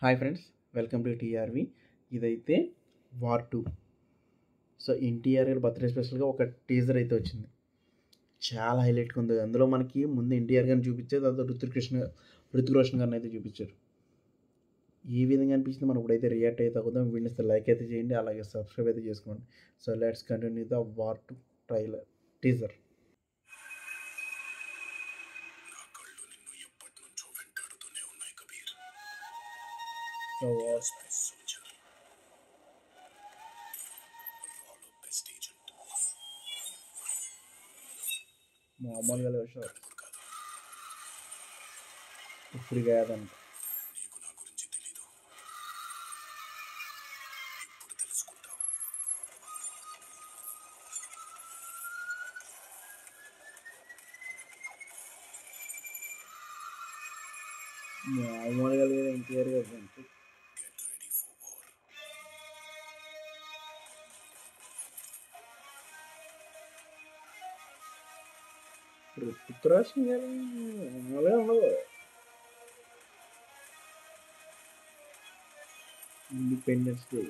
Hi friends, welcome to TRV. ఇదైతే war 2. So NTR గారి birthday స్పెషల్గా ఒక టీజర్ అయితే వచ్చింది. చాలా హైలైట్గా ఉంది. అందులో మనకి ముందు ఎన్టీఆర్ గారిని చూపించారు, తర్వాత ఋతిక్ రోషన్ గారిని అయితే చూపించారు. ఏ విధంగా అనిపించింది మనం ఇప్పుడైతే రియాక్ట్ అయితే అవుతాం. వీడిని లైక్ అయితే చేయండి, అలాగే సబ్స్క్రైబ్ అయితే చేసుకోండి. So let's continue the war 2 trailer teaser. So మామూలుగా లేవు షార్ట్, ఇప్పుడు కాదంట. మామూలుగా లేదు ఎన్టీఆర్ గారు. ఋతిక్ రోషన్ గారు మామూలుగా ఉండదు. Independence day.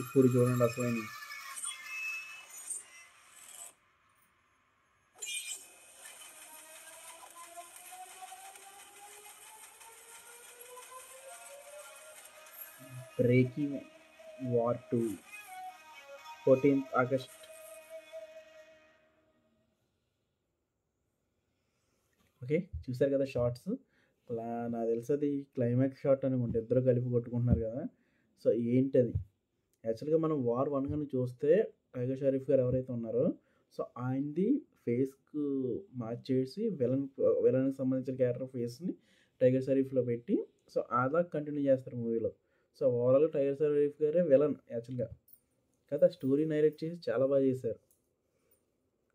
ఇప్పుడు చూడండి అసలు breaking war 2 14th August. Okay, చూసారు కదా షార్ట్స్. నాకు తెలిసి అది క్లైమాక్స్ షాట్ అనుకుంటే ఇద్దరు కలిపి కొట్టుకుంటున్నారు కదా. సో ఏంటది యాక్చువల్గా మనం వార్ 1 కానీ చూస్తే టైగర్ షరీఫ్ గారు ఎవరైతే ఉన్నారో, సో ఆయనది ఫేస్కు మార్చేసి విలన్కి సంబంధించిన క్యారెక్టర్ ఫేస్ని టైగర్ షరీఫ్లో పెట్టి సో అలా కంటిన్యూ చేస్తారు మూవీలో. సో ఓవరాల్గా టైగర్ షరీఫ్ గారే విలన్ యాక్చువల్గా కదా. స్టోరీ నైరేట్ చేసి చాలా బాగా చేశారు.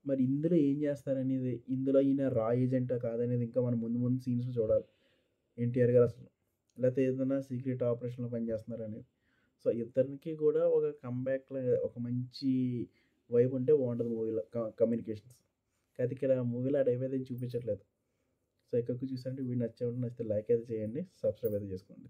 మరి ఇందులో ఏం చేస్తారనేది, ఇందులో ఈయన రా ఏజెంటా కాదనేది ఇంకా మనం ముందు ముందు సీన్స్లో చూడాలి. ఎన్టీఆర్ గారు అసలు లేకపోతే ఏదైనా సీక్రెట్ ఆపరేషన్లో పనిచేస్తున్నారు అనేది. సో ఇద్దరికి కూడా ఒక కంబ్యాక్లో ఒక మంచి వైబ్ ఉంటే బాగుంటుంది మూవీలో కమ్యూనికేషన్స్. కానీ ఇక్కడ మూవీలో ఆ టైప్ అయితే చూపించట్లేదు. సో ఎక్కడికి చూసారంటే వీడియో నచ్చితే లైక్ అయితే చేయండి, సబ్స్క్రైబ్ అయితే చేసుకోండి.